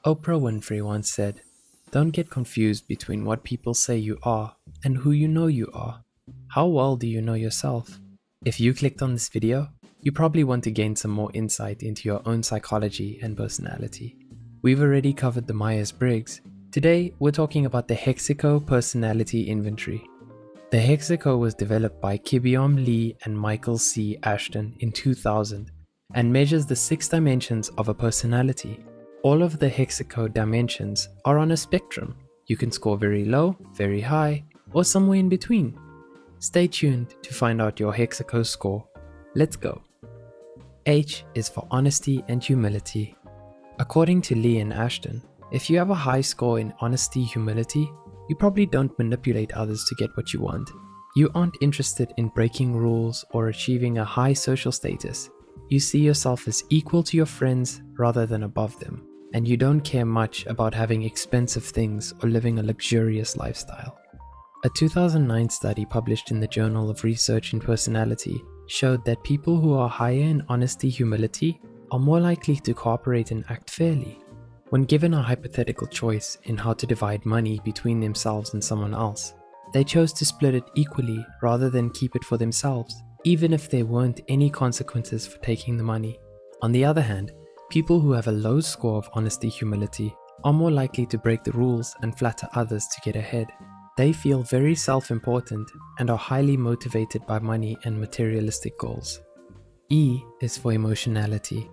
Oprah Winfrey once said, "Don't get confused between what people say you are and who you know you are. How well do you know yourself?" If you clicked on this video, you probably want to gain some more insight into your own psychology and personality. We've already covered the Myers-Briggs. Today, we're talking about the Hexaco Personality Inventory. The Hexaco was developed by Kibyom Lee and Michael C. Ashton in 2000 and measures the 6 dimensions of a personality. All of the Hexaco dimensions are on a spectrum. You can score very low, very high, or somewhere in between. Stay tuned to find out your Hexaco score. Let's go. H is for honesty and humility. According to Lee and Ashton, if you have a high score in honesty, humility, you probably don't manipulate others to get what you want. You aren't interested in breaking rules or achieving a high social status. You see yourself as equal to your friends rather than above them, and you don't care much about having expensive things or living a luxurious lifestyle. A 2009 study published in the Journal of Research in Personality showed that people who are higher in honesty, humility are more likely to cooperate and act fairly. When given a hypothetical choice in how to divide money between themselves and someone else, they chose to split it equally rather than keep it for themselves, even if there weren't any consequences for taking the money. On the other hand, people who have a low score of honesty, humility are more likely to break the rules and flatter others to get ahead. They feel very self-important and are highly motivated by money and materialistic goals. E is for emotionality.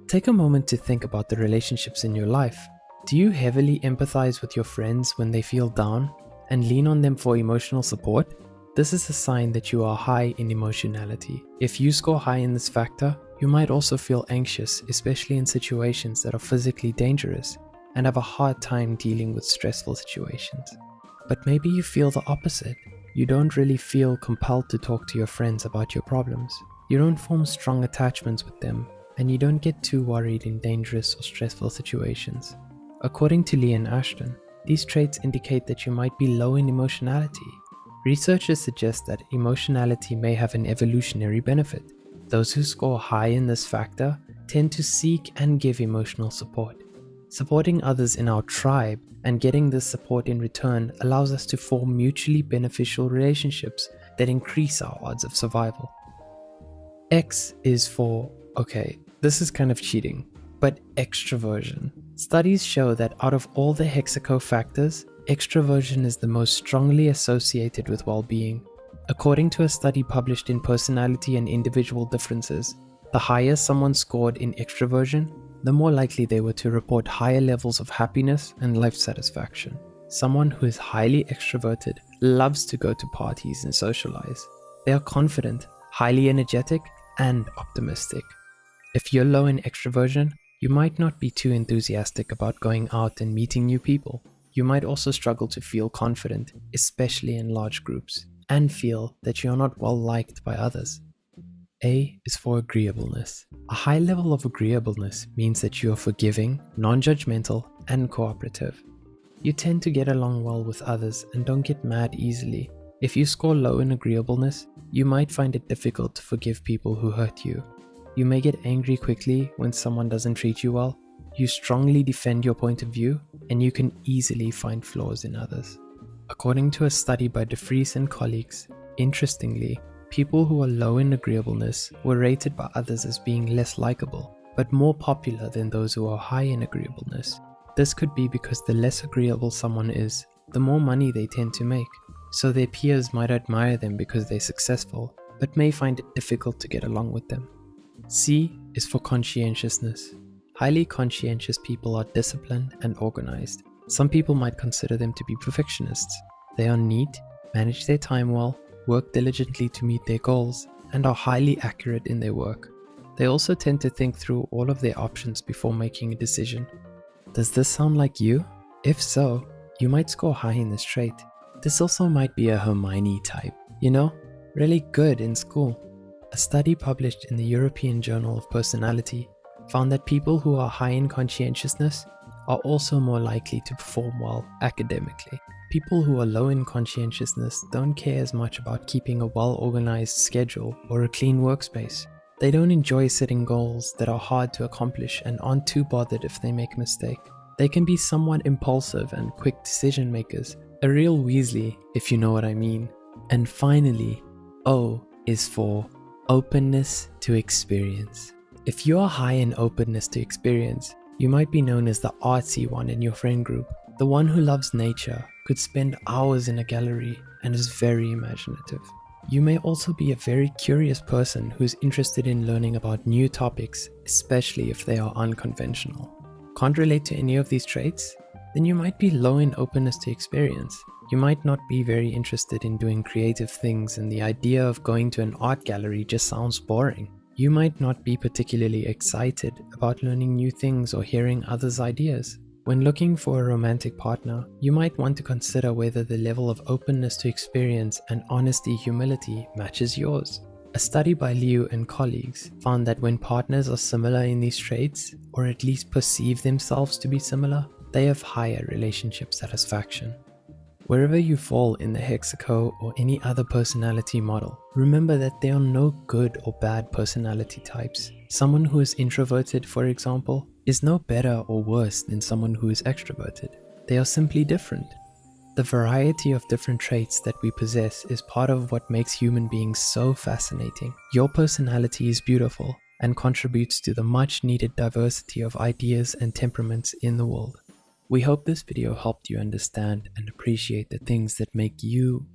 Take a moment to think about the relationships in your life. Do you heavily empathize with your friends when they feel down and lean on them for emotional support? This is a sign that you are high in emotionality. If you score high in this factor, you might also feel anxious, especially in situations that are physically dangerous, and have a hard time dealing with stressful situations. But maybe you feel the opposite. You don't really feel compelled to talk to your friends about your problems. You don't form strong attachments with them, and you don't get too worried in dangerous or stressful situations. According to Lee and Ashton, these traits indicate that you might be low in emotionality. Researchers suggest that emotionality may have an evolutionary benefit. Those who score high in this factor tend to seek and give emotional support. Supporting others in our tribe and getting this support in return allows us to form mutually beneficial relationships that increase our odds of survival. X is for, this is kind of cheating, but extroversion. Studies show that out of all the Hexaco factors, extroversion is the most strongly associated with well-being. According to a study published in Personality and Individual Differences, the higher someone scored in extroversion, the more likely they were to report higher levels of happiness and life satisfaction. Someone who is highly extroverted loves to go to parties and socialize. They are confident, highly energetic, and optimistic. If you're low in extroversion, you might not be too enthusiastic about going out and meeting new people. You might also struggle to feel confident, especially in large groups, and feel that you're not well liked by others. A is for agreeableness. A high level of agreeableness means that you are forgiving, non-judgmental, and cooperative. You tend to get along well with others and don't get mad easily. If you score low in agreeableness, you might find it difficult to forgive people who hurt you. You may get angry quickly when someone doesn't treat you well. You strongly defend your point of view, and you can easily find flaws in others. According to a study by DeFries and colleagues, interestingly, people who are low in agreeableness were rated by others as being less likable, but more popular than those who are high in agreeableness. This could be because the less agreeable someone is, the more money they tend to make, so their peers might admire them because they're successful, but may find it difficult to get along with them. C is for conscientiousness. Highly conscientious people are disciplined and organized. Some people might consider them to be perfectionists. They are neat, manage their time well, work diligently to meet their goals, and are highly accurate in their work. They also tend to think through all of their options before making a decision. Does this sound like you? If so, you might score high in this trait. This also might be a Hermione type, really good in school. A study published in the European Journal of Personality found that people who are high in conscientiousness are also more likely to perform well academically. People who are low in conscientiousness don't care as much about keeping a well-organized schedule or a clean workspace. They don't enjoy setting goals that are hard to accomplish and aren't too bothered if they make a mistake. They can be somewhat impulsive and quick decision makers, a real Weasley, if you know what I mean. And finally, O is for openness to experience. If you are high in openness to experience, you might be known as the artsy one in your friend group, the one who loves nature, could spend hours in a gallery, and is very imaginative. You may also be a very curious person who's interested in learning about new topics, especially if they are unconventional. Can't relate to any of these traits? Then you might be low in openness to experience. You might not be very interested in doing creative things, and the idea of going to an art gallery just sounds boring. You might not be particularly excited about learning new things or hearing others' ideas. When looking for a romantic partner, you might want to consider whether the level of openness to experience and honesty-humility matches yours. A study by Liu and colleagues found that when partners are similar in these traits, or at least perceive themselves to be similar, they have higher relationship satisfaction. Wherever you fall in the Hexaco or any other personality model, remember that there are no good or bad personality types. Someone who is introverted, for example, is no better or worse than someone who is extroverted. They are simply different. The variety of different traits that we possess is part of what makes human beings so fascinating. Your personality is beautiful and contributes to the much needed diversity of ideas and temperaments in the world. We hope this video helped you understand and appreciate the things that make you,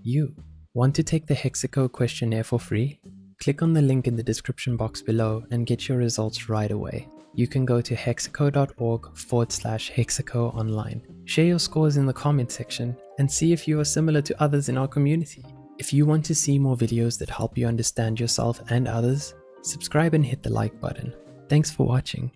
you. Want to take the Hexaco questionnaire for free? Click on the link in the description box below and get your results right away. You can go to hexaco.org/Hexaco online. Share your scores in the comment section and see if you are similar to others in our community. If you want to see more videos that help you understand yourself and others, subscribe and hit the like button. Thanks for watching.